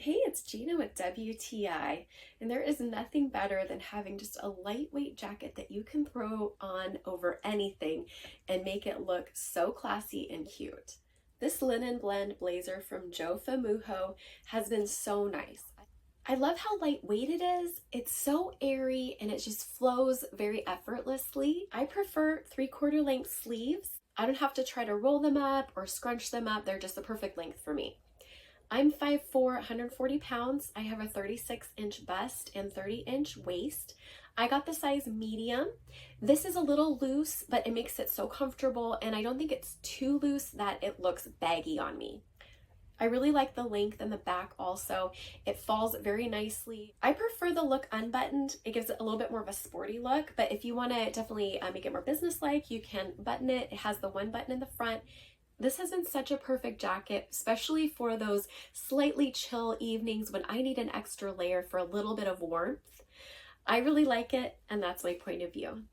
Hey, it's Gina with WTI, and there is nothing better than having just a lightweight jacket that you can throw on over anything and make it look so classy and cute. This linen blend blazer from Jofemuho has been so nice. I love how lightweight it is. It's so airy and it just flows very effortlessly. I prefer 3/4 length sleeves. I don't have to try to roll them up or scrunch them up. They're just the perfect length for me. I'm 5'4", 140 pounds. I have a 36-inch bust and 30-inch waist. I got the size medium. This is a little loose, but it makes it so comfortable, and I don't think it's too loose that it looks baggy on me. I really like the length in the back also. It falls very nicely. I prefer the look unbuttoned. It gives it a little bit more of a sporty look, but if you want to definitely make it more business-like, you can button it. It has the one button in the front. This has been such a perfect jacket, especially for those slightly chill evenings when I need an extra layer for a little bit of warmth. I really like it, and that's my point of view.